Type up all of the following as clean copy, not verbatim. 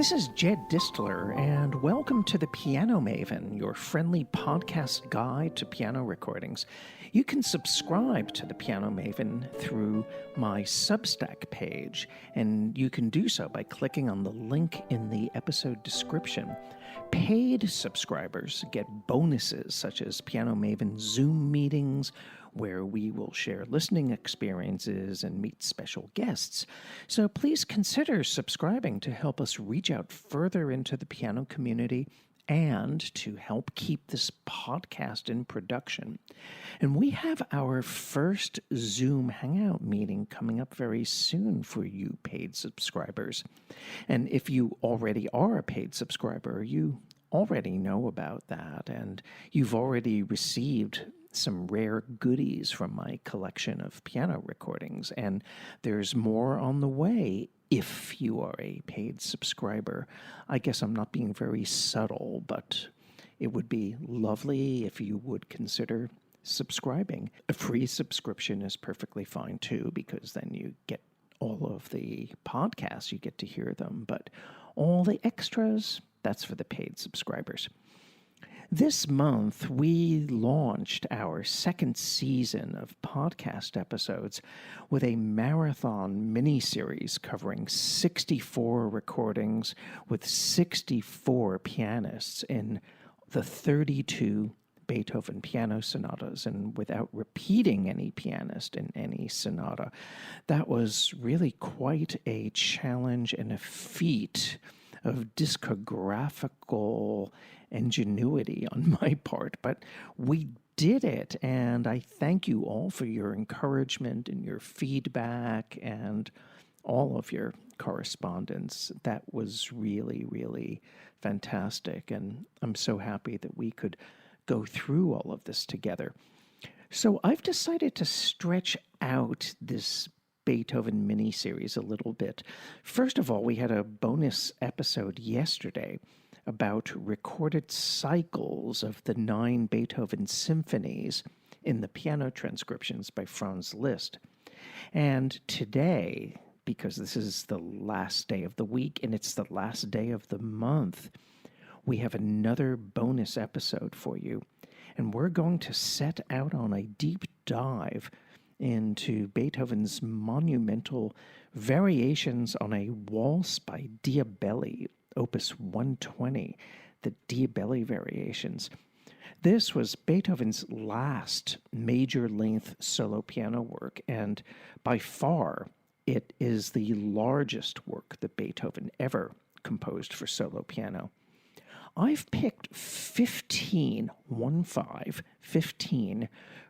This is Jed Distler, and welcome to the Piano Maven, your friendly podcast guide to piano recordings. You can subscribe to the Piano Maven through my Substack page, and you can do so by clicking on the link in the episode description. Paid subscribers get bonuses such as Piano Maven Zoom meetings, where we will share listening experiences and meet special guests. So please consider subscribing to help us reach out further into the piano community and to help keep this podcast in production. And we have our first Zoom Hangout meeting coming up very soon for you paid subscribers. And if you already are a paid subscriber, you already know about that, and you've already received some rare goodies from my collection of piano recordings, and there's more on the way if you are a paid subscriber. I guess I'm not being very subtle, but it would be lovely if you would consider subscribing. A free subscription is perfectly fine too, because then you get all of the podcasts, you get to hear them, but all the extras, that's for the paid subscribers. This month, we launched our second season of podcast episodes with a marathon miniseries covering 64 recordings with 64 pianists in the 32 Beethoven piano sonatas, and without repeating any pianist in any sonata. That was really quite a challenge and a feat of discographical ingenuity on my part, but we did it, and I thank you all for your encouragement and your feedback and all of your correspondence. That was really, really fantastic, and I'm so happy that we could go through all of this together. So I've decided to stretch out this Beethoven miniseries a little bit. First of all, we had a bonus episode yesterday about recorded cycles of the 9 Beethoven symphonies in the piano transcriptions by Franz Liszt. And today, because this is the last day of the week and it's the last day of the month, we have another bonus episode for you. And we're going to set out on a deep dive into Beethoven's monumental variations on a waltz by Diabelli, Opus 120, the Diabelli variations. This was Beethoven's last major-length solo piano work, and by far it is the largest work that Beethoven ever composed for solo piano. I've picked 15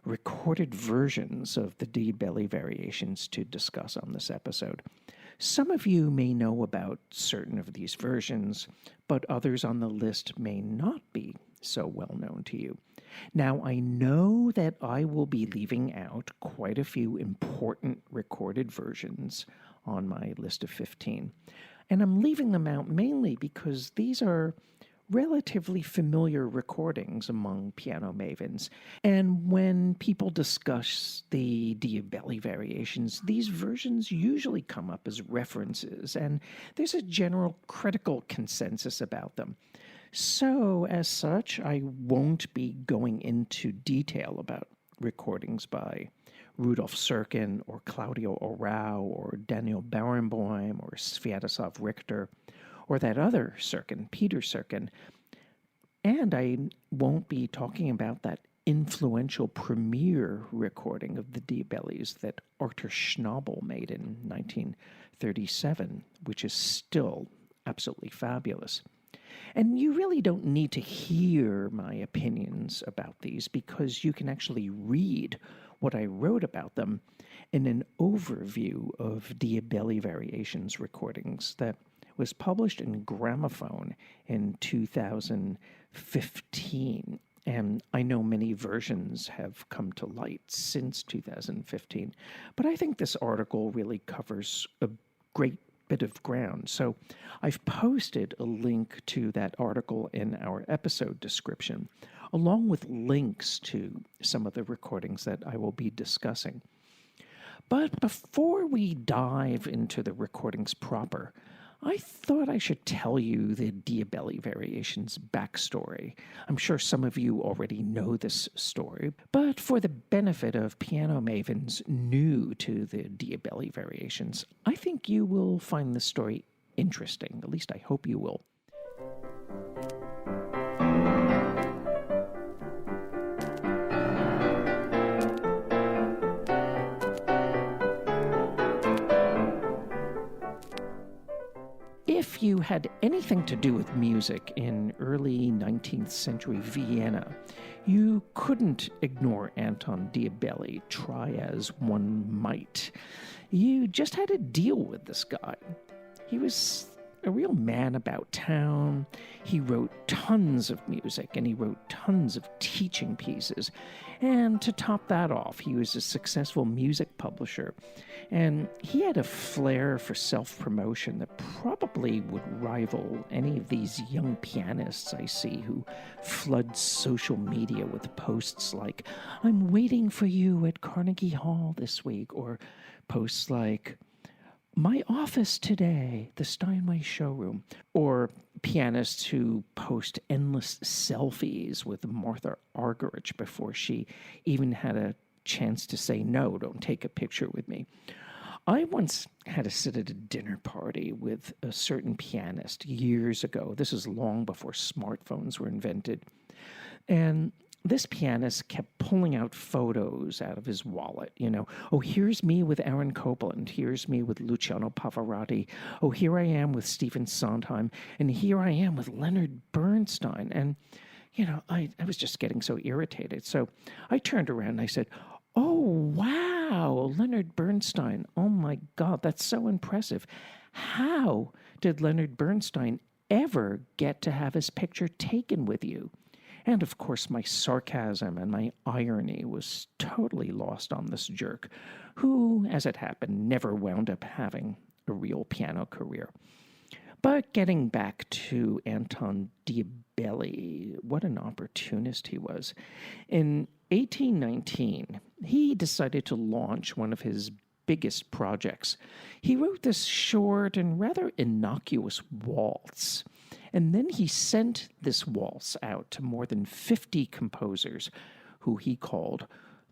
recorded versions of the Diabelli variations to discuss on this episode. Some of you may know about certain of these versions, but others on the list may not be so well known to you. Now, I know that I will be leaving out quite a few important recorded versions on my list of 15, and I'm leaving them out mainly because these are relatively familiar recordings among piano mavens. And when people discuss the Diabelli variations, these versions usually come up as references, and there's a general critical consensus about them. So, as such, I won't be going into detail about recordings by Rudolf Serkin or Claudio Arrau or Daniel Barenboim or Sviatoslav Richter, or that other Serkin, Peter Serkin. And I won't be talking about that influential premiere recording of the Diabellis that Arthur Schnabel made in 1937, which is still absolutely fabulous. And you really don't need to hear my opinions about these, because you can actually read what I wrote about them in an overview of Diabelli Variations recordings that was published in Gramophone in 2015. And I know many versions have come to light since 2015, but I think this article really covers a great bit of ground. So I've posted a link to that article in our episode description, along with links to some of the recordings that I will be discussing. But before we dive into the recordings proper, I thought I should tell you the Diabelli Variations backstory. I'm sure some of you already know this story, but for the benefit of piano mavens new to the Diabelli Variations, I think you will find this story interesting. At least I hope you will. If you had anything to do with music in early 19th century Vienna, you couldn't ignore Anton Diabelli, try as one might. You just had to deal with this guy. He was a real man about town. He wrote tons of music, and he wrote tons of teaching pieces. And to top that off, he was a successful music publisher. And he had a flair for self-promotion that probably would rival any of these young pianists I see who flood social media with posts like, "I'm waiting for you at Carnegie Hall this week," or posts like, "My office today, the Steinway showroom," or pianists who post endless selfies with Martha Argerich before she even had a chance to say, "No, don't take a picture with me." I once had to sit at a dinner party with a certain pianist years ago. This is long before smartphones were invented. And this pianist kept pulling out photos out of his wallet. Oh, here's me with Aaron Copland. Here's me with Luciano Pavarotti. Oh, here I am with Stephen Sondheim. And here I am with Leonard Bernstein. And, I was just getting so irritated. So I turned around and I said, "Oh, wow, Leonard Bernstein. Oh, my God, that's so impressive. How did Leonard Bernstein ever get to have his picture taken with you?" And, of course, my sarcasm and my irony was totally lost on this jerk, who, as it happened, never wound up having a real piano career. But getting back to Anton Diabelli, what an opportunist he was. In 1819, he decided to launch one of his biggest projects. He wrote this short and rather innocuous waltz. And then he sent this waltz out to more than 50 composers who he called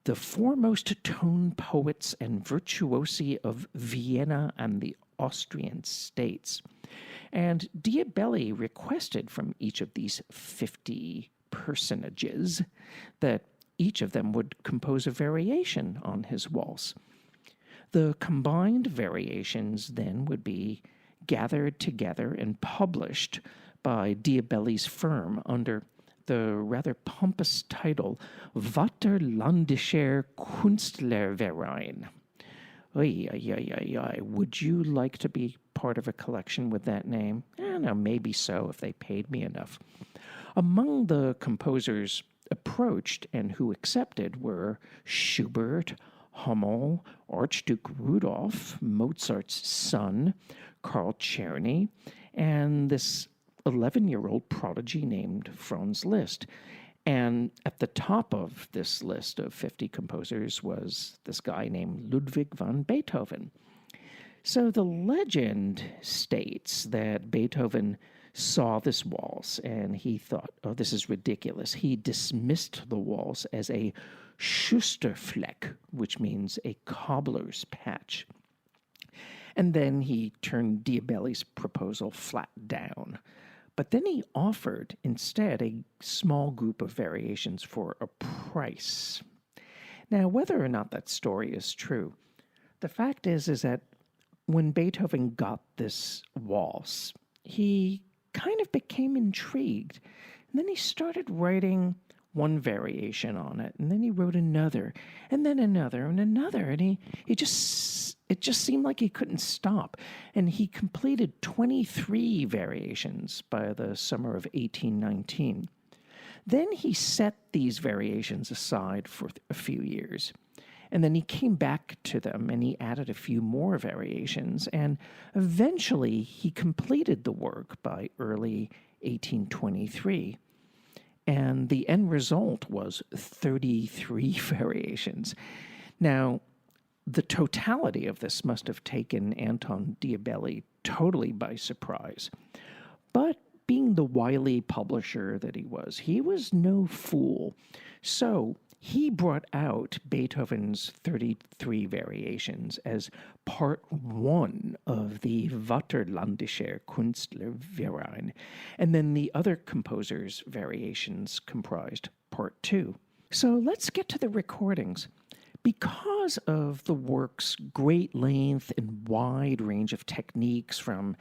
the foremost tone poets and virtuosi of Vienna and the Austrian states. And Diabelli requested from each of these 50 personages that each of them would compose a variation on his waltz. The combined variations then would be gathered together and published by Diabelli's firm under the rather pompous title Vaterlandischer Künstlerverein. Would you like to be part of a collection with that name? No, maybe so if they paid me enough. Among the composers approached and who accepted were Schubert, Hummel, Archduke Rudolph, Mozart's son, Carl Czerny, and this 11-year-old prodigy named Franz Liszt. And at the top of this list of 50 composers was this guy named Ludwig van Beethoven. So the legend states that Beethoven saw this waltz and he thought, "Oh, this is ridiculous." He dismissed the waltz as a Schusterfleck, which means a cobbler's patch. And then he turned Diabelli's proposal flat down. But then he offered instead a small group of variations for a price. Now, whether or not that story is true, the fact is that when Beethoven got this waltz, he kind of became intrigued. And then he started writing one variation on it, and then he wrote another, and then another, and another, and it just seemed like he couldn't stop. And he completed 23 variations by the summer of 1819. Then he set these variations aside for a few years. And then he came back to them and he added a few more variations. And eventually he completed the work by early 1823. And the end result was 33 variations. Now, the totality of this must have taken Anton Diabelli totally by surprise. But being the wily publisher that he was no fool. So he brought out Beethoven's 33 variations as part one of the Vaterlandischer Künstlerverein, and then the other composers' variations comprised part two. So let's get to the recordings. Because of the work's great length and wide range of techniques, from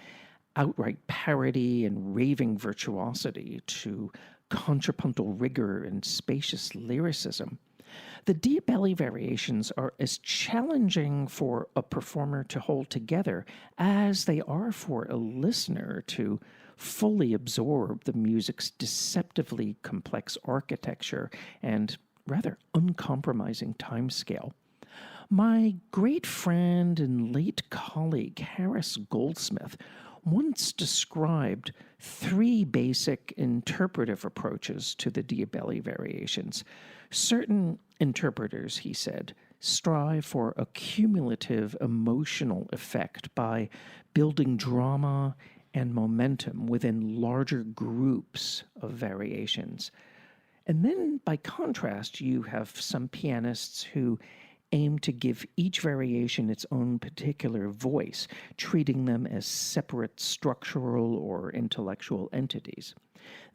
outright parody and raving virtuosity to contrapuntal rigor and spacious lyricism, the Diabelli variations are as challenging for a performer to hold together as they are for a listener to fully absorb the music's deceptively complex architecture and rather uncompromising timescale. My great friend and late colleague Harris Goldsmith once described three basic interpretive approaches to the Diabelli variations. Certain interpreters, he said, strive for a cumulative emotional effect by building drama and momentum within larger groups of variations. And then, by contrast, you have some pianists who aim to give each variation its own particular voice, treating them as separate structural or intellectual entities.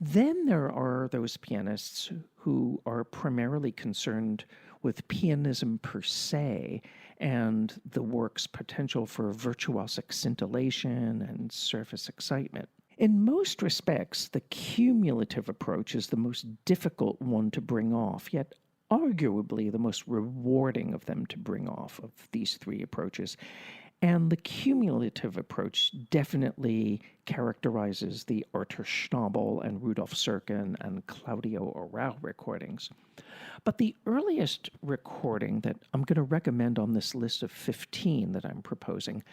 Then there are those pianists who are primarily concerned with pianism per se and the work's potential for virtuosic scintillation and surface excitement. In most respects, the cumulative approach is the most difficult one to bring off, yet arguably the most rewarding of them to bring off of these three approaches. And the cumulative approach definitely characterizes the Arthur Schnabel and Rudolf Serkin and Claudio Arrau recordings. But the earliest recording that I'm going to recommend on this list of 15 that I'm proposing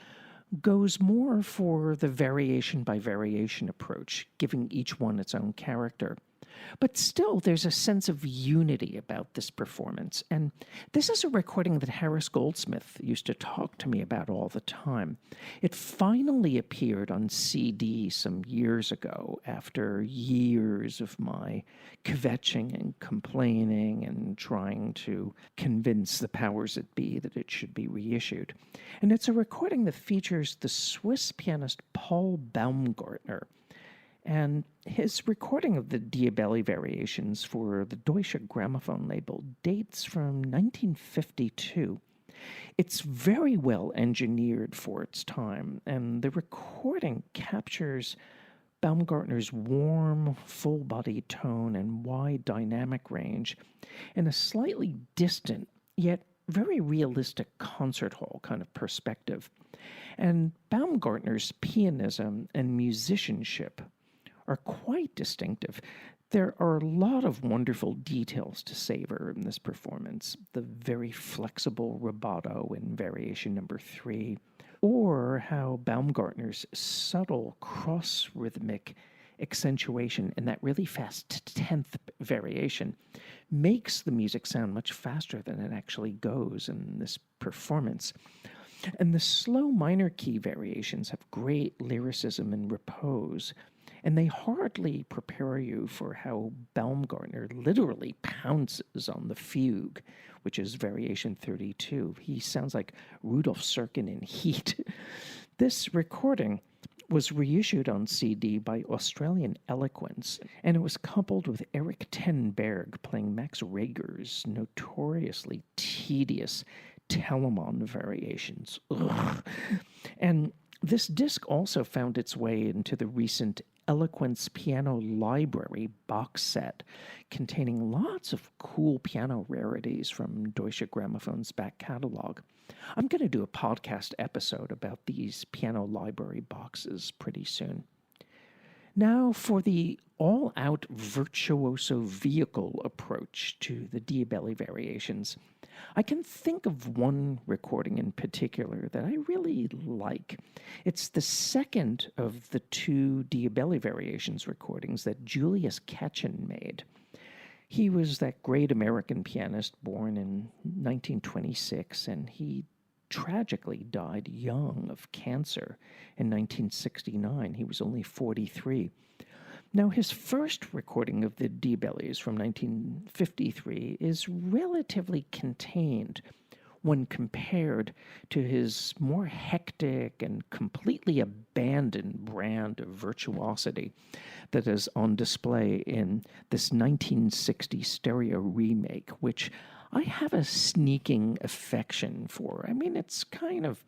goes more for the variation by variation approach, giving each one its own character. But still, there's a sense of unity about this performance. And this is a recording that Harris Goldsmith used to talk to me about all the time. It finally appeared on CD some years ago after years of my kvetching and complaining and trying to convince the powers that be that it should be reissued. And it's a recording that features the Swiss pianist Paul Baumgartner. And his recording of the Diabelli variations for the Deutsche Grammophon label dates from 1952. It's very well engineered for its time, and the recording captures Baumgartner's warm, full-bodied tone and wide dynamic range in a slightly distant, yet very realistic concert hall kind of perspective. And Baumgartner's pianism and musicianship are quite distinctive. There are a lot of wonderful details to savor in this performance. The very flexible rubato in variation number 3, or how Baumgartner's subtle cross-rhythmic accentuation in that really fast 10th variation makes the music sound much faster than it actually goes in this performance. And the slow minor key variations have great lyricism and repose, and they hardly prepare you for how Baumgartner literally pounces on the fugue, which is variation 32. He sounds like Rudolf Serkin in heat. This recording was reissued on CD by Australian Eloquence, and it was coupled with Eric ten Berg playing Max Reger's notoriously tedious Telemann variations. Ugh. And this disc also found its way into the recent Eloquence Piano Library box set, containing lots of cool piano rarities from Deutsche Grammophon's back catalog. I'm going to do a podcast episode about these piano library boxes pretty soon. Now for the all-out virtuoso vehicle approach to the Diabelli variations. I can think of one recording in particular that I really like. It's the second of the two Diabelli variations recordings that Julius Katchen made. He was that great American pianist born in 1926, and he tragically died young of cancer in 1969. He was only 43. Now, his first recording of the Diabellis from 1953 is relatively contained when compared to his more hectic and completely abandoned brand of virtuosity that is on display in this 1960 stereo remake, which I have a sneaking affection for. I mean, it's kind of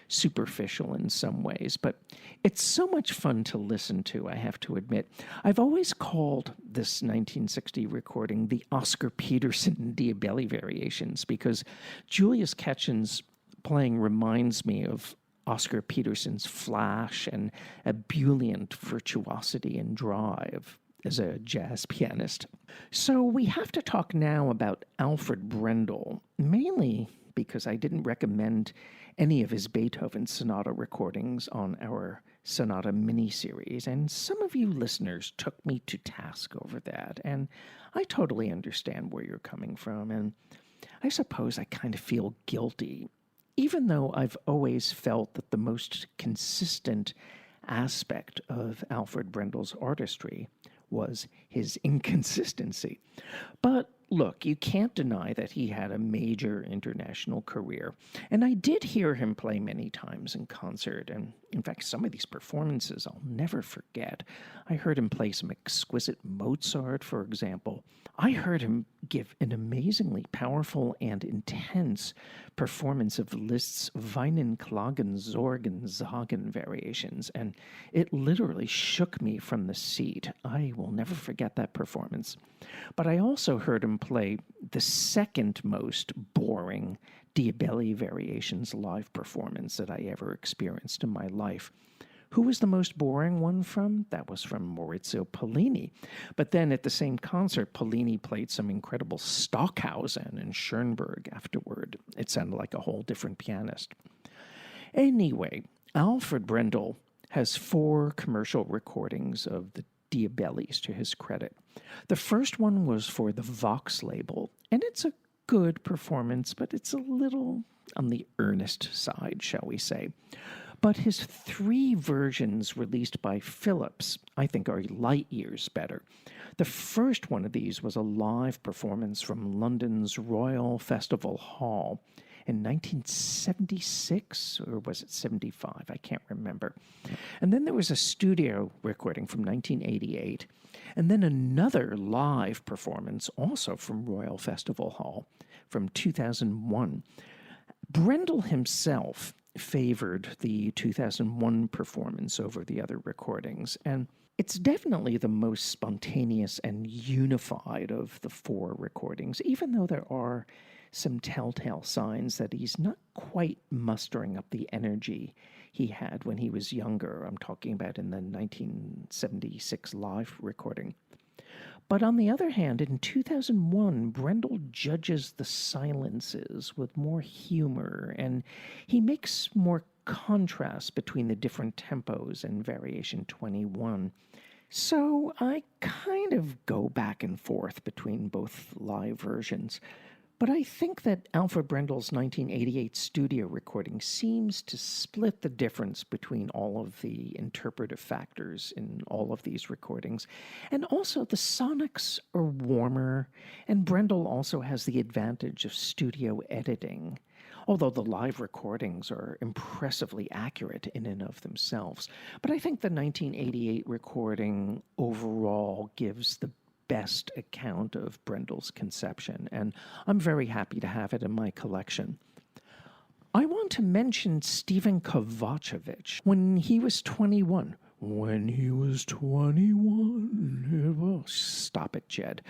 superficial in some ways, but it's so much fun to listen to, I have to admit. I've always called this 1960 recording the Oscar Peterson Diabelli Variations because Julius Katchen's playing reminds me of Oscar Peterson's flash and ebullient virtuosity and drive as a jazz pianist. So we have to talk now about Alfred Brendel, mainly because I didn't recommend any of his Beethoven sonata recordings on our sonata miniseries, and some of you listeners took me to task over that, and I totally understand where you're coming from, and I suppose I kind of feel guilty, even though I've always felt that the most consistent aspect of Alfred Brendel's artistry was his inconsistency. But look, you can't deny that he had a major international career. And I did hear him play many times in concert. And in fact, some of these performances I'll never forget. I heard him play some exquisite Mozart, for example. I heard him give an amazingly powerful and intense performance of Liszt's Weinen, Klagen, Sorgen, Sagen variations, and it literally shook me from the seat. I will never forget that performance. But I also heard him play the second most boring Diabelli Variations live performance that I ever experienced in my life. Who was the most boring one from? That was from Maurizio Pollini. But then at the same concert, Pollini played some incredible Stockhausen and Schoenberg afterward. It sounded like a whole different pianist. Anyway, Alfred Brendel has 4 commercial recordings of the Diabellis to his credit. The first one was for the Vox label, and it's a good performance, but it's a little on the earnest side, shall we say. But his 3 versions released by Philips, I think, are light years better. The first one of these was a live performance from London's Royal Festival Hall in 1976, or was it 75? I can't remember. And then there was a studio recording from 1988, and then another live performance, also from Royal Festival Hall, from 2001. Brendel himself favored the 2001 performance over the other recordings, and it's definitely the most spontaneous and unified of the 4 recordings, even though there are some telltale signs that he's not quite mustering up the energy he had when he was younger. I'm talking about in the 1976 live recording. But on the other hand, in 2001, Brendel judges the silences with more humor, and he makes more contrast between the different tempos in Variation 21. So I kind of go back and forth between both live versions. But I think that Alfred Brendel's 1988 studio recording seems to split the difference between all of the interpretive factors in all of these recordings. And also, the sonics are warmer, and Brendel also has the advantage of studio editing, although the live recordings are impressively accurate in and of themselves. But I think the 1988 recording overall gives the best account of Brendel's conception, and I'm very happy to have it in my collection. I want to mention Stephen Kovacevich when he was 21. When he was 21. Oh, stop it, Jed.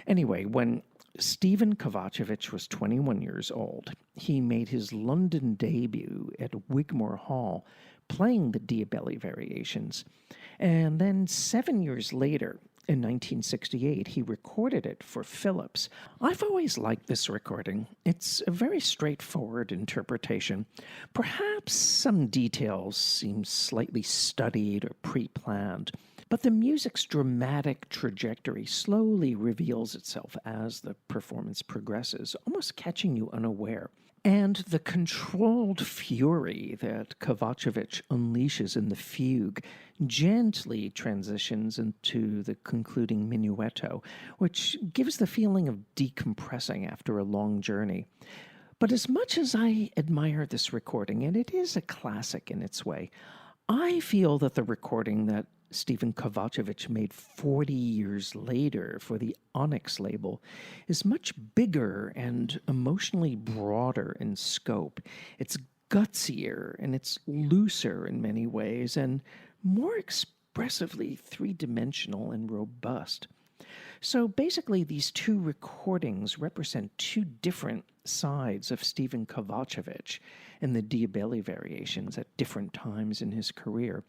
Anyway, when Stephen Kovacevich was 21 years old, he made his London debut at Wigmore Hall playing the Diabelli Variations. And then 7 years later, in 1968, he recorded it for Philips. I've always liked this recording. It's a very straightforward interpretation. Perhaps some details seem slightly studied or pre-planned, but the music's dramatic trajectory slowly reveals itself as the performance progresses, almost catching you unaware. And the controlled fury that Kovacevich unleashes in the fugue gently transitions into the concluding minuetto, which gives the feeling of decompressing after a long journey. But as much as I admire this recording, and it is a classic in its way, I feel that the recording that Stephen Kovacevich made 40 years later for the Onyx label is much bigger and emotionally broader in scope. It's gutsier and it's looser in many ways and more expressively three-dimensional and robust. So basically, these two recordings represent two different sides of Stephen Kovacevich and the Diabelli variations at different times in his career.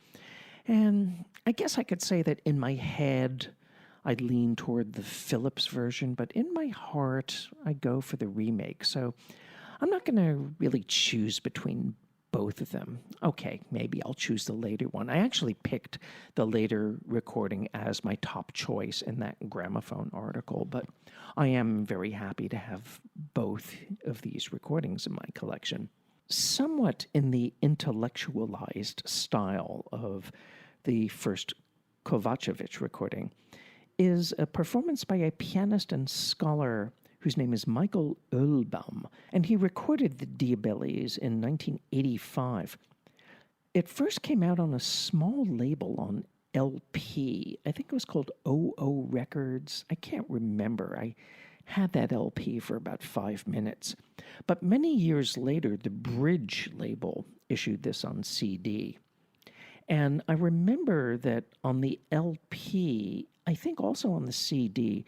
And I guess I could say that in my head, I lean toward the Phillips version, but in my heart, I go for the remake. So I'm not going to really choose between both of them. Okay, maybe I'll choose the later one. I actually picked the later recording as my top choice in that gramophone article, but I am very happy to have both of these recordings in my collection. Somewhat in the intellectualized style of the first Kovacevich recording is a performance by a pianist and scholar whose name is Michael Uhlmann, and he recorded the Diabellis in 1985. It first came out on a small label on LP. I think it was called OO Records. I can't remember. I had that LP for about 5 minutes. But many years later, the Bridge label issued this on CD. And I remember that on the LP, I think also on the CD,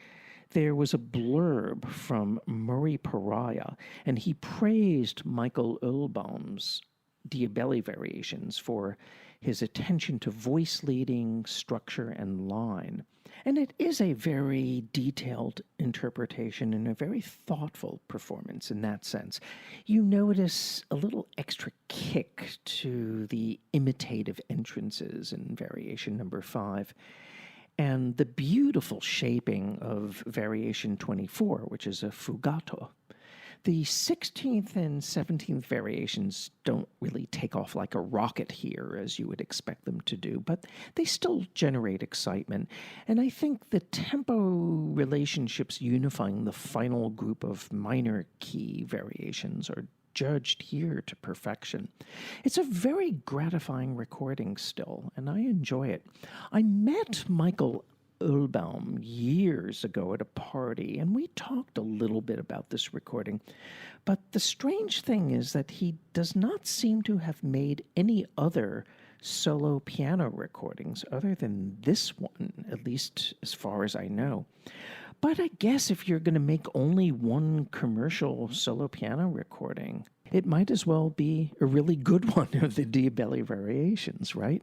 there was a blurb from Murray Pariah, and he praised Michael Uhlmann's Diabelli variations for his attention to voice leading, structure, and line. And it is a very detailed interpretation and a very thoughtful performance in that sense. You notice a little extra kick to the imitative entrances in variation number 5. And the beautiful shaping of Variation 24, which is a fugato. The 16th and 17th variations don't really take off like a rocket here, as you would expect them to do, but they still generate excitement. And I think the tempo relationships unifying the final group of minor key variations are judged here to perfection. It's a very gratifying recording still, and I enjoy it. I met Michael Uhlmann years ago at a party, and we talked a little bit about this recording. But the strange thing is that he does not seem to have made any other solo piano recordings other than this one, at least as far as I know. But I guess if you're going to make only one commercial solo piano recording, it might as well be a really good one of the Diabelli variations, right?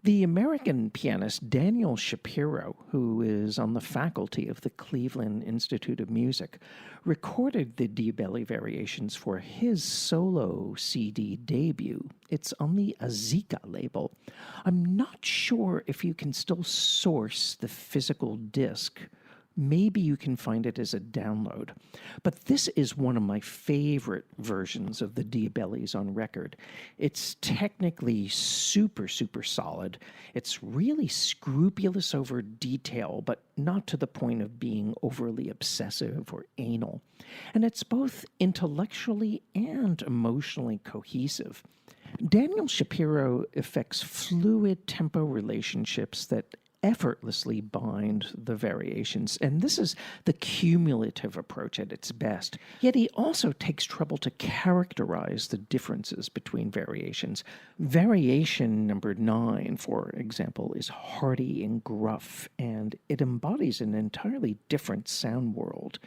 The American pianist Daniel Shapiro, who is on the faculty of the Cleveland Institute of Music, recorded the Diabelli variations for his solo CD debut. It's on the Azika label. I'm not sure if you can still source the physical disc. Maybe you can find it as a download. But this is one of my favorite versions of the Diabellis on record. It's technically super, super solid. It's really scrupulous over detail, but not to the point of being overly obsessive or anal. And it's both intellectually and emotionally cohesive. Daniel Shapiro affects fluid tempo relationships that effortlessly bind the variations, and this is the cumulative approach at its best. Yet he also takes trouble to characterize the differences between variations. Variation number 9, for example, is hearty and gruff, and it embodies an entirely different sound world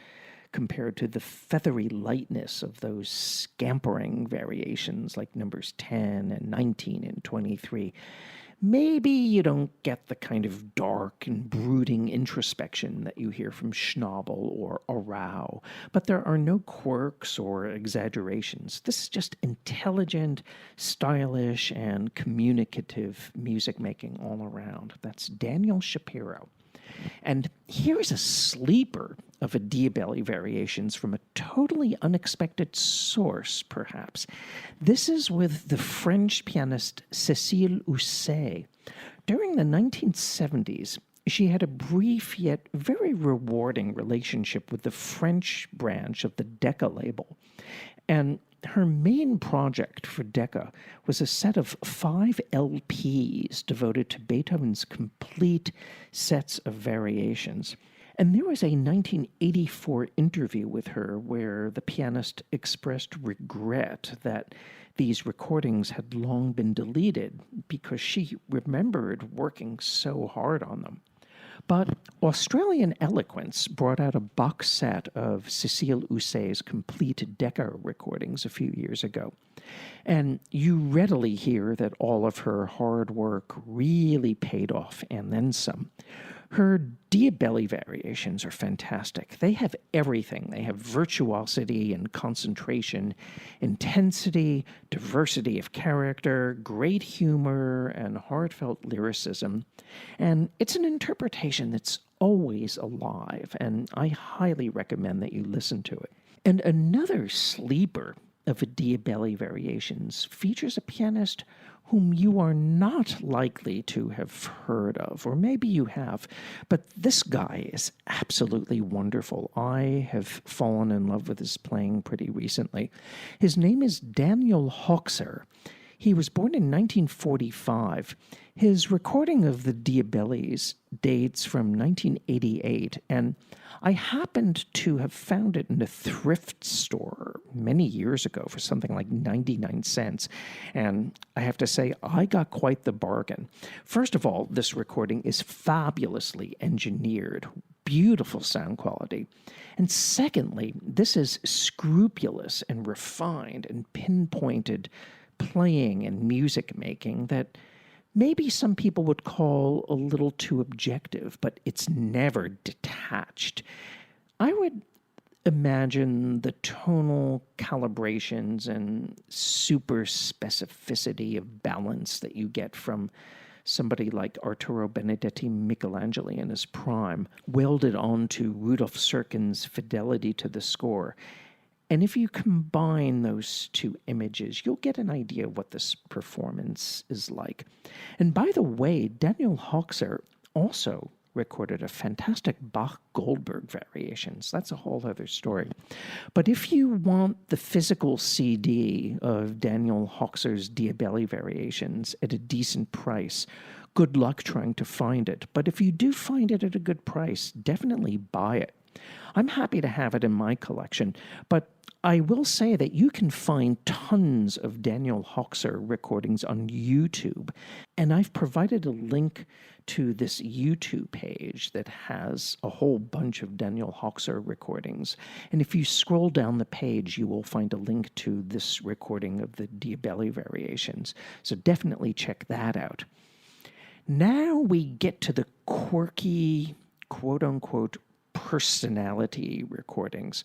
compared to the feathery lightness of those scampering variations like numbers 10 and 19 and 23. Maybe you don't get the kind of dark and brooding introspection that you hear from Schnabel or Arau, but there are no quirks or exaggerations. This is just intelligent, stylish, and communicative music making all around. That's Daniel Shapiro. And here's a sleeper of a Diabelli variations from a totally unexpected source, perhaps. This is with the French pianist Cécile Ousset. During the 1970s, she had a brief yet very rewarding relationship with the French branch of the Decca label. And her main project for Decca was a set of 5 LPs devoted to Beethoven's complete sets of variations. And there was a 1984 interview with her where the pianist expressed regret that these recordings had long been deleted because she remembered working so hard on them. But Australian Eloquence brought out a box set of Cécile Ousset's complete Decca recordings a few years ago. And you readily hear that all of her hard work really paid off, and then some. Her Diabelli variations are fantastic. They have everything. They have virtuosity and concentration, intensity, diversity of character, great humor, and heartfelt lyricism. And it's an interpretation that's always alive, and I highly recommend that you listen to it. And another sleeper of the Diabelli variations features a pianist whom you are not likely to have heard of, or maybe you have, but this guy is absolutely wonderful. I have fallen in love with his playing pretty recently. His name is Daniel Hoxer. He was born in 1945. His recording of the Diabellis dates from 1988, and I happened to have found it in a thrift store many years ago for something like 99 cents. And I have to say, I got quite the bargain. First of all, this recording is fabulously engineered, beautiful sound quality. And secondly, this is scrupulous and refined and pinpointed playing and music making that maybe some people would call a little too objective, but it's never detached. I would imagine the tonal calibrations and super specificity of balance that you get from somebody like Arturo Benedetti Michelangelo in his prime, welded onto Rudolf Serkin's fidelity to the score. And if you combine those two images, you'll get an idea of what this performance is like. And by the way, Daniel Hoxer also recorded a fantastic Bach-Goldberg variations. That's a whole other story. But if you want the physical CD of Daniel Hoxer's Diabelli variations at a decent price, good luck trying to find it. But if you do find it at a good price, definitely buy it. I'm happy to have it in my collection, but I will say that you can find tons of Daniel Hoxer recordings on YouTube, and I've provided a link to this YouTube page that has a whole bunch of Daniel Hoxer recordings. And if you scroll down the page, you will find a link to this recording of the Diabelli variations. So definitely check that out. Now we get to the quirky, quote-unquote, personality recordings.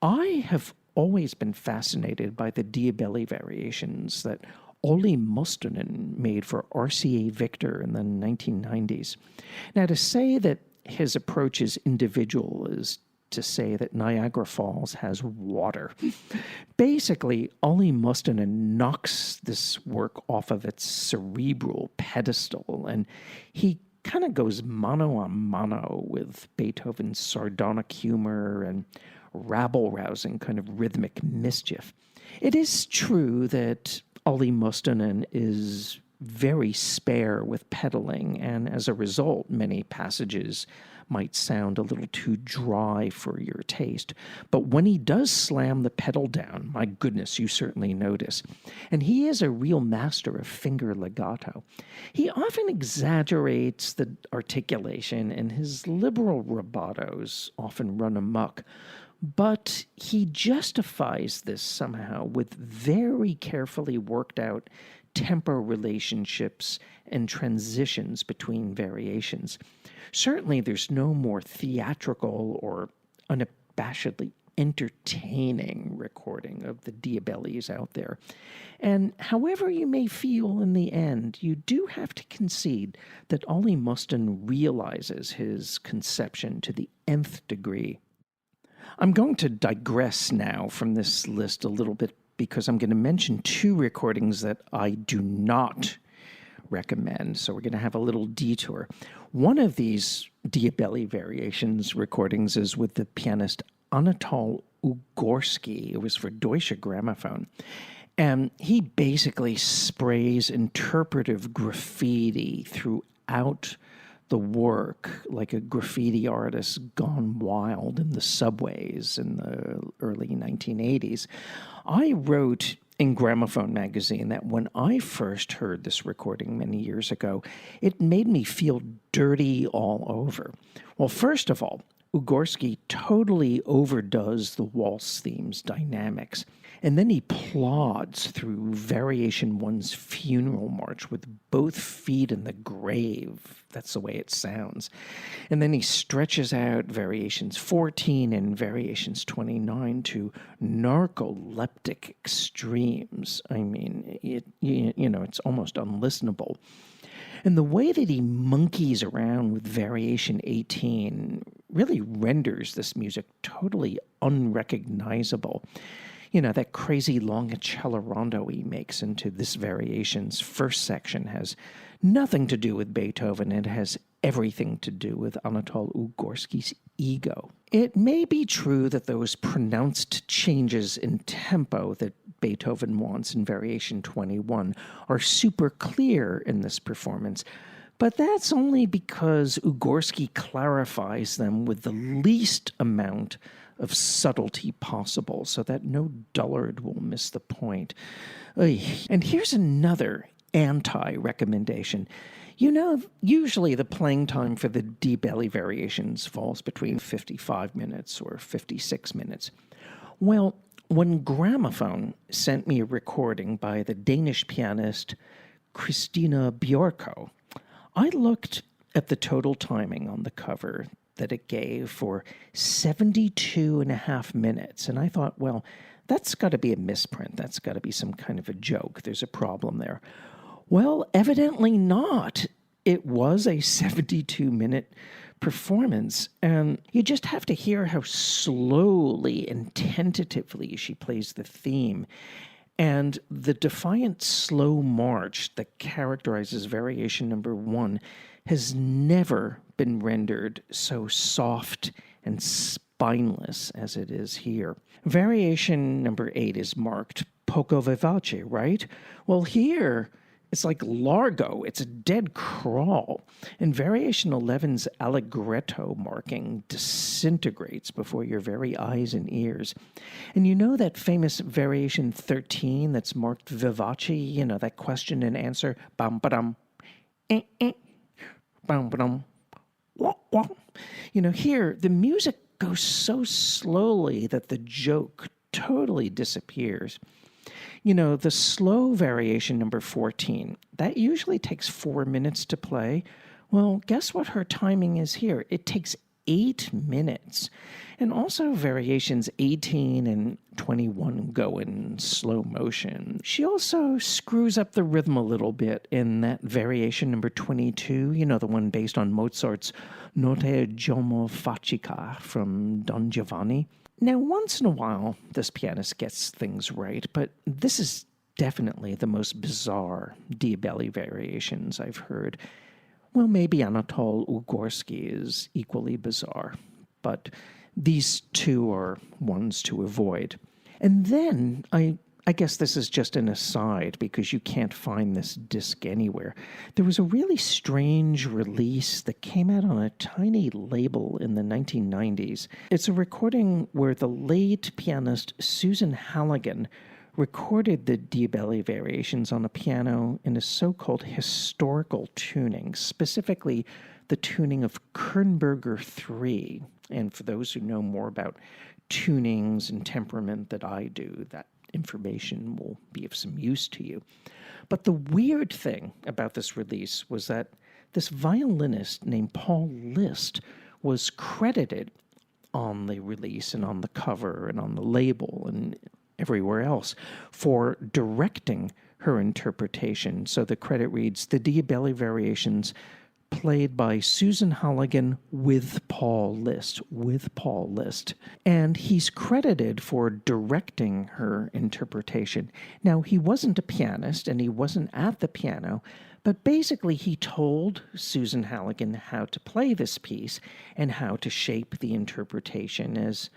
I have always been fascinated by the Diabelli variations that Olli Mustonen made for RCA Victor in the 1990s. Now, to say that his approach is individual is to say that Niagara Falls has water. Basically, Olli Mustonen knocks this work off of its cerebral pedestal, and he kind of goes mano a mano with Beethoven's sardonic humor and rabble-rousing kind of rhythmic mischief. It is true that Olli Mustonen is very spare with pedaling, and as a result, many passages might sound a little too dry for your taste. But when he does slam the pedal down, my goodness, you certainly notice. And he is a real master of finger legato. He often exaggerates the articulation, and his liberal rubatos often run amok. But he justifies this somehow with very carefully worked out tempo relationships and transitions between variations. Certainly, there's no more theatrical or unabashedly entertaining recording of the Diabellis out there. And however you may feel in the end, you do have to concede that Olli Mustonen realizes his conception to the nth degree. I'm going to digress now from this list a little bit because I'm going to mention two recordings that I do not recommend. So we're going to have a little detour. One of these Diabelli Variations recordings is with the pianist Anatol Ugorsky. It was for Deutsche Grammophon. And he basically sprays interpretive graffiti throughout the work, like a graffiti artist gone wild in the subways in the early 1980s. I wrote in Gramophone magazine that when I first heard this recording many years ago, it made me feel dirty all over. Well, first of all, Ugorsky totally overdoes the waltz theme's dynamics, and then he plods through Variation 1's funeral march with both feet in the grave. That's the way it sounds. And then he stretches out Variations 14 and Variations 29 to narcoleptic extremes. I mean, it's almost unlistenable. And the way that he monkeys around with Variation 18 really renders this music totally unrecognizable. That crazy longicello rondo he makes into this variation's first section has nothing to do with Beethoven. It has everything to do with Anatol Ugorsky's ego. It may be true that those pronounced changes in tempo that Beethoven wants in Variation 21 are super clear in this performance, but that's only because Ugorsky clarifies them with the least amount of subtlety possible so that no dullard will miss the point. And here's another anti-recommendation. Usually the playing time for the Diabelli Variations falls between 55 minutes or 56 minutes. Well, when Gramophone sent me a recording by the Danish pianist Christina Bjørkøe, I looked at the total timing on the cover that it gave for 72 and a half minutes, and I thought, well, that's got to be a misprint. That's got to be some kind of a joke. There's a problem there. Well, evidently not. It was a 72-minute performance, and you just have to hear how slowly and tentatively she plays the theme. And the defiant slow march that characterizes Variation number 1 has never been rendered so soft and spineless as it is here. Variation number 8 is marked poco vivace, right? Well, here it's like Largo. It's a dead crawl. And Variation 11's allegretto marking disintegrates before your very eyes and ears. And you know that famous Variation 13 that's marked vivace? That question and answer? Bam-ba-dum, eh-eh, bam-ba-dum, wah-wah. Here, the music goes so slowly that the joke totally disappears. The slow Variation number 14, that usually takes 4 minutes to play. Well, guess what her timing is here? It takes 8 minutes. And also Variations 18 and 21 go in slow motion. She also screws up the rhythm a little bit in that Variation number 22, the one based on Mozart's Notte Giomo Facica from Don Giovanni. Now, once in a while, this pianist gets things right, but this is definitely the most bizarre Diabelli Variations I've heard. Well, maybe Anatol Ugorsky is equally bizarre, but these two are ones to avoid. And then, I guess this is just an aside because you can't find this disc anywhere. There was a really strange release that came out on a tiny label in the 1990s. It's a recording where the late pianist Susan Halligan recorded the Diabelli Variations on a piano in a so-called historical tuning, specifically the tuning of Kernberger 3. And for those who know more about tunings and temperament that I do, that information will be of some use to you. But the weird thing about this release was that this violinist named Paul Liszt was credited on the release and on the cover and on the label and everywhere else for directing her interpretation. So the credit reads, "The Diabelli Variations played by Susan Halligan with Paul Liszt," And he's credited for directing her interpretation. Now, he wasn't a pianist and he wasn't at the piano, but basically he told Susan Halligan how to play this piece and how to shape the interpretation as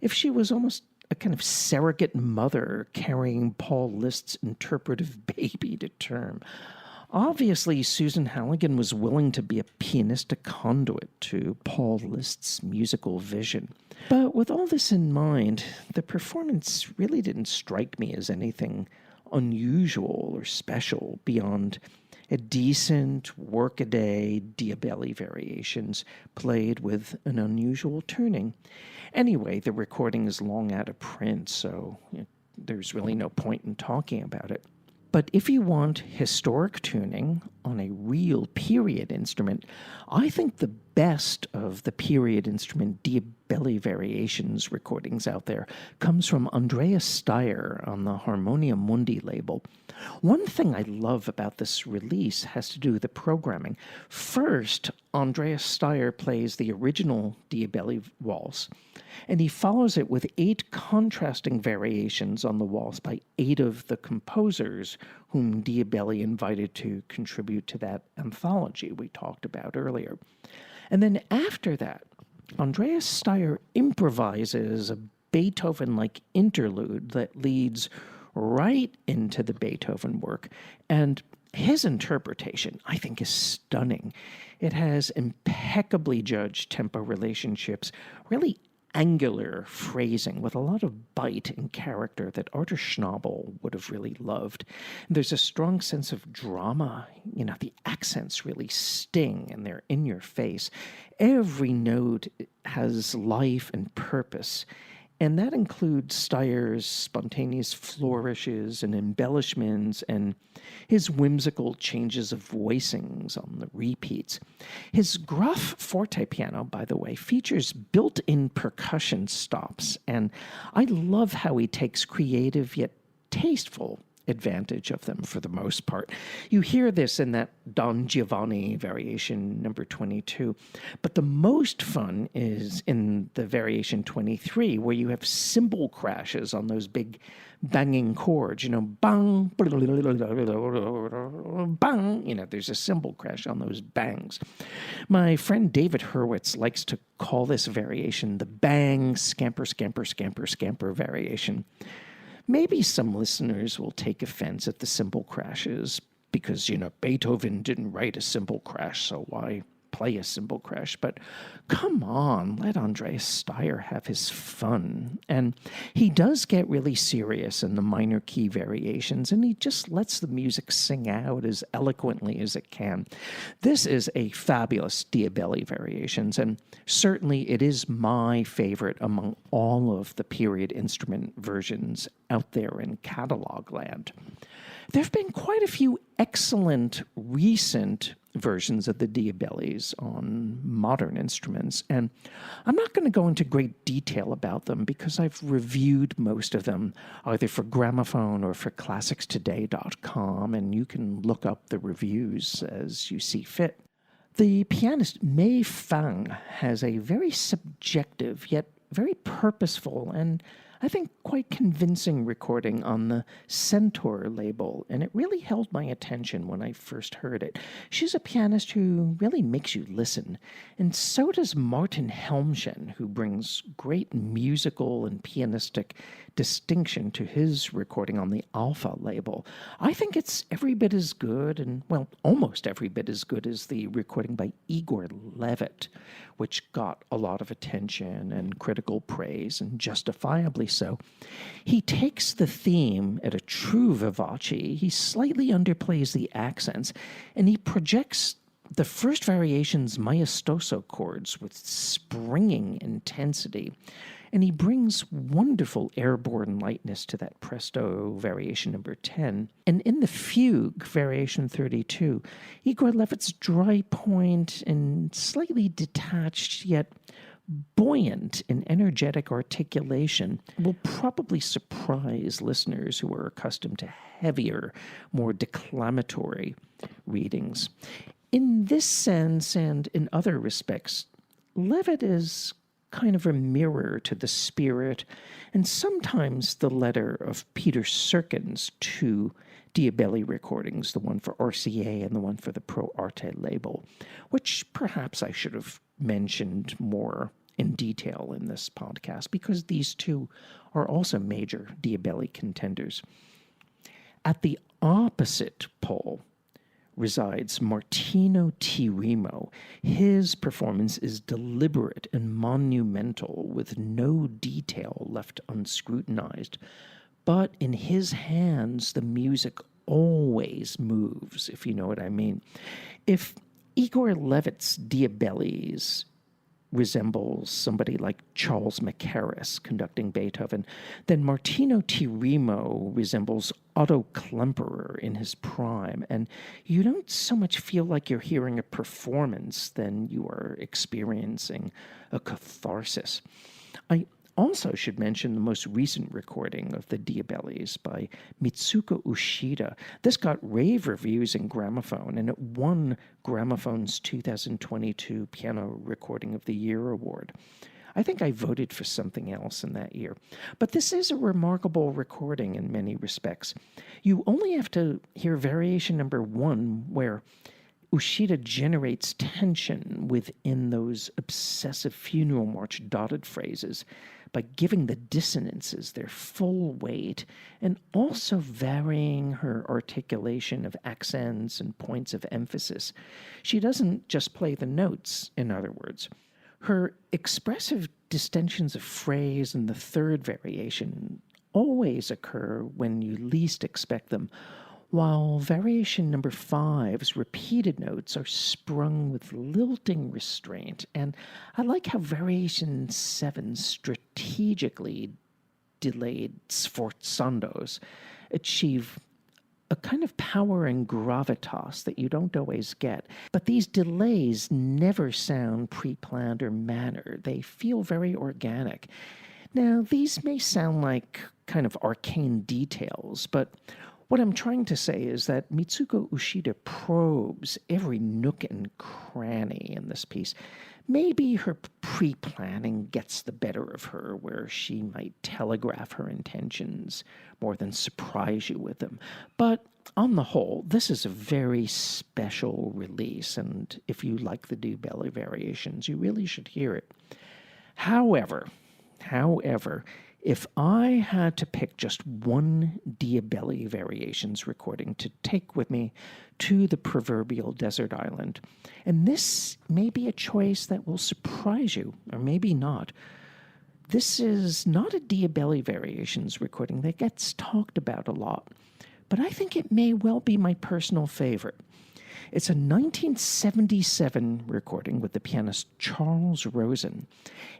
if she was almost a kind of surrogate mother carrying Paul Liszt's interpretive baby to term. Obviously, Susan Halligan was willing to be a pianistic conduit to Paul Liszt's musical vision. But with all this in mind, the performance really didn't strike me as anything unusual or special beyond a decent workaday Diabelli Variations played with an unusual tuning. Anyway, the recording is long out of print, so there's really no point in talking about it. But if you want historic tuning on a real period instrument, I think the best of the period instrument Diabelli Variations recordings out there comes from Andreas Staier on the Harmonia Mundi label. One thing I love about this release has to do with the programming. First, Andreas Staier plays the original Diabelli Waltz, and he follows it with 8 contrasting variations on the waltz by 8 of the composers whom Diabelli invited to contribute to that anthology we talked about earlier. And then after that, Andreas Staier improvises a Beethoven-like interlude that leads right into the Beethoven work, and his interpretation, I think, is stunning. It has impeccably judged tempo relationships, really angular phrasing with a lot of bite and character that Arthur Schnabel would have really loved. There's a strong sense of drama. The accents really sting and they're in your face. Every note has life and purpose. And that includes Staier's spontaneous flourishes and embellishments and his whimsical changes of voicings on the repeats. His gruff forte piano, by the way, features built-in percussion stops, and I love how he takes creative yet tasteful advantage of them for the most part. You hear this in that Don Giovanni variation number 22, but the most fun is in the variation 23, where you have cymbal crashes on those big banging chords, bang, bang, there's a cymbal crash on those bangs. My friend David Hurwitz likes to call this variation the bang, scamper, scamper, scamper, scamper variation. Maybe some listeners will take offense at the cymbal crashes because, Beethoven didn't write a cymbal crash, so why play a cymbal crash? But come on, let Andreas Staier have his fun. And he does get really serious in the minor key variations, and he just lets the music sing out as eloquently as it can. This is a fabulous Diabelli Variations, and certainly it is my favorite among all of the period instrument versions out there in catalog land. There have been quite a few excellent recent versions of the Diabellis on modern instruments, and I'm not going to go into great detail about them because I've reviewed most of them either for Gramophone or for ClassicsToday.com, and you can look up the reviews as you see fit. The pianist Mei Fang has a very subjective yet very purposeful and I think quite convincing recording on the Centaur label, and it really held my attention when I first heard it. She's a pianist who really makes you listen, and so does Martin Helmchen, who brings great musical and pianistic distinction to his recording on the Alpha label. I think it's every bit as good, and, well, almost every bit as good as the recording by Igor Levit, which got a lot of attention and critical praise, and justifiably so. He takes the theme at a true vivace, he slightly underplays the accents, and he projects the first variation's maestoso chords with springing intensity, and he brings wonderful airborne lightness to that presto variation number 10. And in the fugue, variation 32, Igor Levit's dry point and slightly detached yet buoyant and energetic articulation will probably surprise listeners who are accustomed to heavier, more declamatory readings. In this sense and in other respects, Levitt is kind of a mirror to the spirit and sometimes the letter of Peter Serkin's two Diabelli recordings, the one for RCA and the one for the Pro Arte label, which perhaps I should have mentioned more in detail in this podcast because these two are also major Diabelli contenders. At the opposite pole resides Martino Tirimo. His performance is deliberate and monumental, with no detail left unscrutinized. But in his hands, the music always moves, if you know what I mean. If Igor Levitt's Diabellis resembles somebody like Charles Mackerras conducting Beethoven, then Martino Tirimo resembles Otto Klemperer in his prime, and you don't so much feel like you're hearing a performance than you are experiencing a catharsis. I also should mention the most recent recording of the Diabellis by Mitsuko Ushida. This got rave reviews in Gramophone, and it won Gramophone's 2022 Piano Recording of the Year award. I think I voted for something else in that year. But this is a remarkable recording in many respects. You only have to hear variation number 1, where Ushida generates tension within those obsessive funeral march dotted phrases by giving the dissonances their full weight and also varying her articulation of accents and points of emphasis. She doesn't just play the notes, in other words. Her expressive distensions of phrase in the third variation always occur when you least expect them, while variation number 5's repeated notes are sprung with lilting restraint. And I like how variation 7's strategically delayed sforzandos achieve a kind of power and gravitas that you don't always get. But these delays never sound pre-planned or mannered. They feel very organic. Now, these may sound like kind of arcane details, but what I'm trying to say is that Mitsuko Ushida probes every nook and cranny in this piece. Maybe her pre-planning gets the better of her, where she might telegraph her intentions more than surprise you with them. But on the whole, this is a very special release, and if you like the Diabelli variations, you really should hear it. However, if I had to pick just one Diabelli variations recording to take with me to the proverbial desert island, and this may be a choice that will surprise you, or maybe not. This is not a Diabelli variations recording that gets talked about a lot, but I think it may well be my personal favorite. It's a 1977 recording with the pianist Charles Rosen.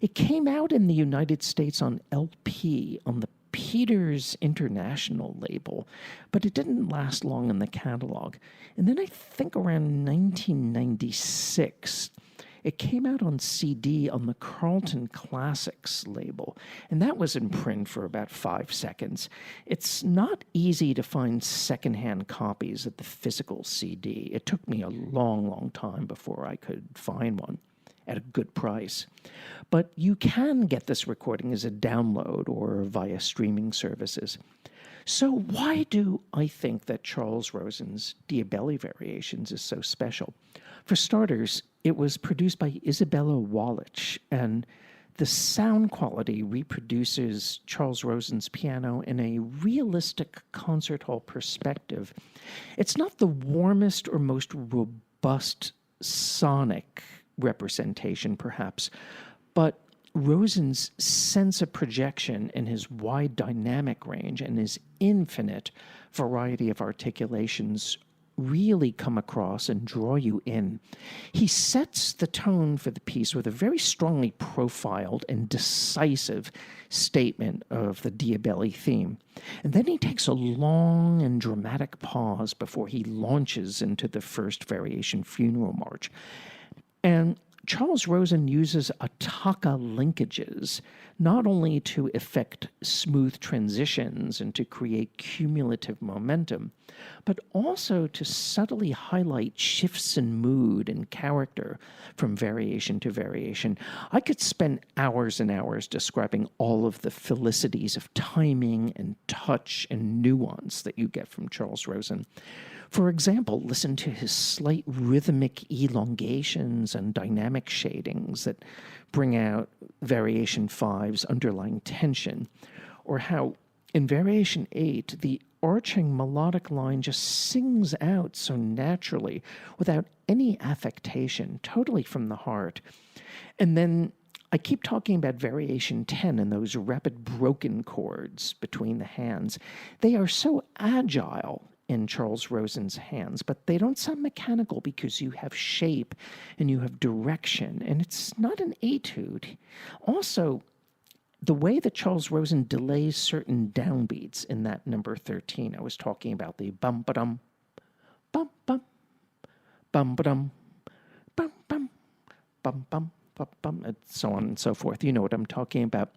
It came out in the United States on LP on the Peters International label, but it didn't last long in the catalog. And then I think around 1996, it came out on CD on the Carlton Classics label, and that was in print for about 5 seconds. It's not easy to find secondhand copies of the physical CD. It took me a long time before I could find one at a good price. But you can get this recording as a download or via streaming services. So why do I think that Charles Rosen's Diabelli Variations is so special? For starters, it was produced by Isabella Wallach, and the sound quality reproduces Charles Rosen's piano in a realistic concert hall perspective. It's not the warmest or most robust sonic representation, perhaps, but Rosen's sense of projection and his wide dynamic range and his infinite variety of articulations really come across and draw you in. He sets the tone for the piece with a very strongly profiled and decisive statement of the Diabelli theme. And then he takes a long and dramatic pause before he launches into the first variation funeral march. And Charles Rosen uses attacca linkages not only to effect smooth transitions and to create cumulative momentum, but also to subtly highlight shifts in mood and character from variation to variation. I could spend hours and hours describing all of the felicities of timing and touch and nuance that you get from Charles Rosen. For example, listen to his slight rhythmic elongations and dynamic shadings that bring out Variation 5's underlying tension, or how in Variation 8, the arching melodic line just sings out so naturally without any affectation, totally from the heart. And then I keep talking about Variation 10 and those rapid broken chords between the hands. They are so agile in Charles Rosen's hands, but they don't sound mechanical because you have shape and you have direction, and it's not an etude. Also, the way that Charles Rosen delays certain downbeats in that number 13, I was talking about the bum-ba-dum, bum-bum, bum-ba-dum, bum-bum, bum-bum, bum-bum, and so on and so forth. You know what I'm talking about.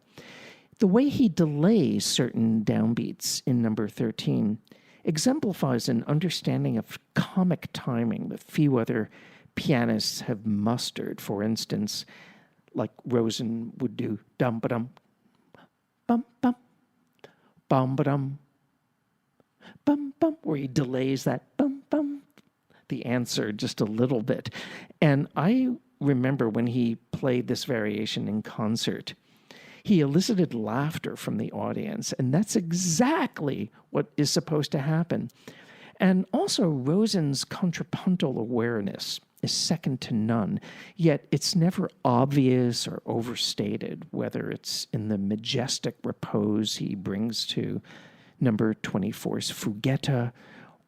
The way he delays certain downbeats in number 13 exemplifies an understanding of comic timing that few other pianists have mustered. For instance, like Rosen would do dum-ba-dum, bum-bum, bum-ba-dum, bum-bum, where he delays that bum-bum, the answer just a little bit. And I remember when he played this variation in concert, he elicited laughter from the audience, and that's exactly what is supposed to happen. And also, Rosen's contrapuntal awareness is second to none, yet it's never obvious or overstated, whether it's in the majestic repose he brings to number 24's Fughetta,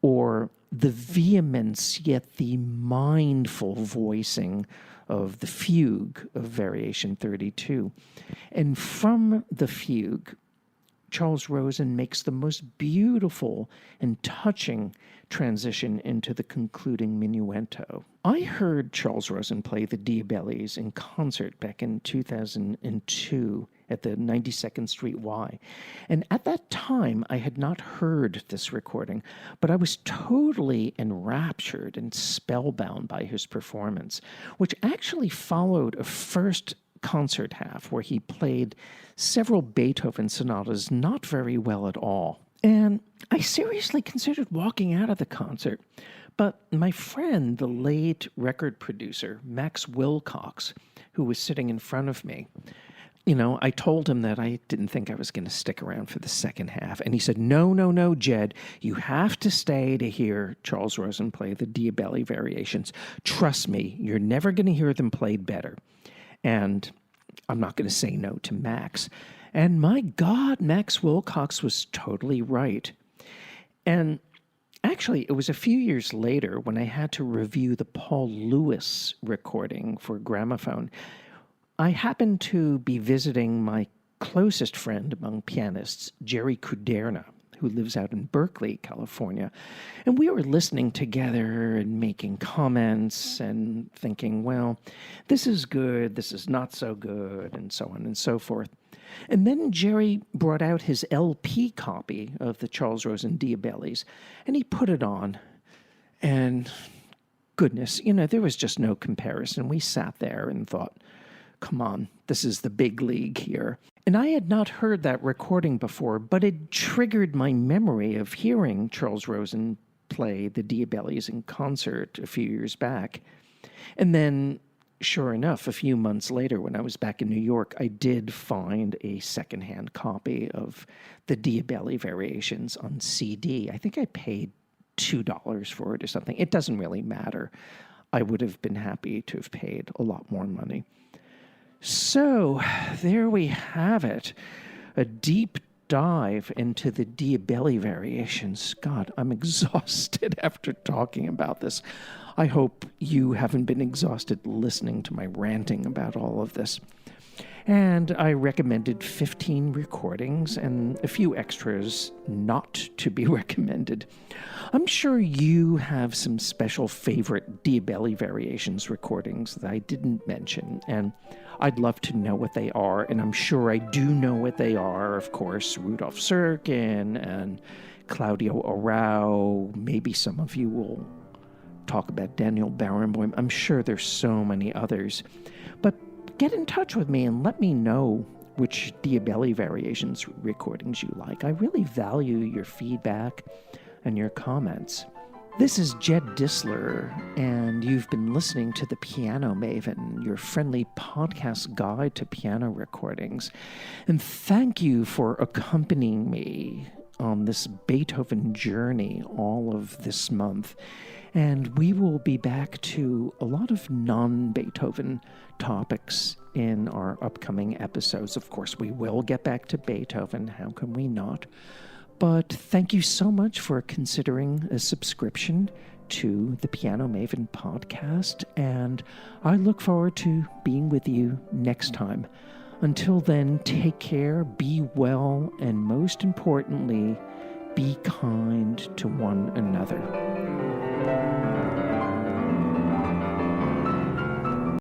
or the vehemence yet the mindful voicing of the fugue of Variation 32. And from the fugue, Charles Rosen makes the most beautiful and touching transition into the concluding minuendo. I heard Charles Rosen play the Diabellis in concert back in 2002 at the 92nd Street Y. And at that time, I had not heard this recording, but I was totally enraptured and spellbound by his performance, which actually followed a first concert half where he played several Beethoven sonatas not very well at all. And I seriously considered walking out of the concert, but my friend, the late record producer, Max Wilcox, who was sitting in front of me, I told him that I didn't think I was going to stick around for the second half. And he said, no, Jed, you have to stay to hear Charles Rosen play the Diabelli variations. Trust me, you're never going to hear them played better. And I'm not going to say no to Max. And my God, Max Wilcox was totally right. And actually, it was a few years later when I had to review the Paul Lewis recording for gramophone. I happened to be visiting my closest friend among pianists, Jerry Kuderna, who lives out in Berkeley, California. And we were listening together and making comments and thinking, well, this is good, this is not so good, and so on and so forth. And then Jerry brought out his LP copy of the Charles Rosen Diabellis, and he put it on. And goodness, there was just no comparison. We sat there and thought, come on, this is the big league here. And I had not heard that recording before, but it triggered my memory of hearing Charles Rosen play the Diabellis in concert a few years back. And then, sure enough, a few months later, when I was back in New York, I did find a secondhand copy of the Diabelli variations on CD. I think I paid $2 for it or something. It doesn't really matter. I would have been happy to have paid a lot more money. So, there we have it. A deep dive into the Diabelli variations. God, I'm exhausted after talking about this. I hope you haven't been exhausted listening to my ranting about all of this. And I recommended 15 recordings and a few extras not to be recommended. I'm sure you have some special favorite Diabelli Variations recordings that I didn't mention, and I'd love to know what they are, and I'm sure I do know what they are. Of course, Rudolf Serkin and Claudio Arau. Maybe some of you will talk about Daniel Barenboim. I'm sure there's so many others. But get in touch with me and let me know which Diabelli Variations recordings you like. I really value your feedback and your comments. This is Jed Disler, and you've been listening to The Piano Maven, your friendly podcast guide to piano recordings. And thank you for accompanying me on this Beethoven journey all of this month. And we will be back to a lot of non-Beethoven topics in our upcoming episodes. Of course, we will get back to Beethoven. How can we not? But thank you so much for considering a subscription to the Piano Maven podcast, and I look forward to being with you next time. Until then, take care, be well, and most importantly, be kind to one another.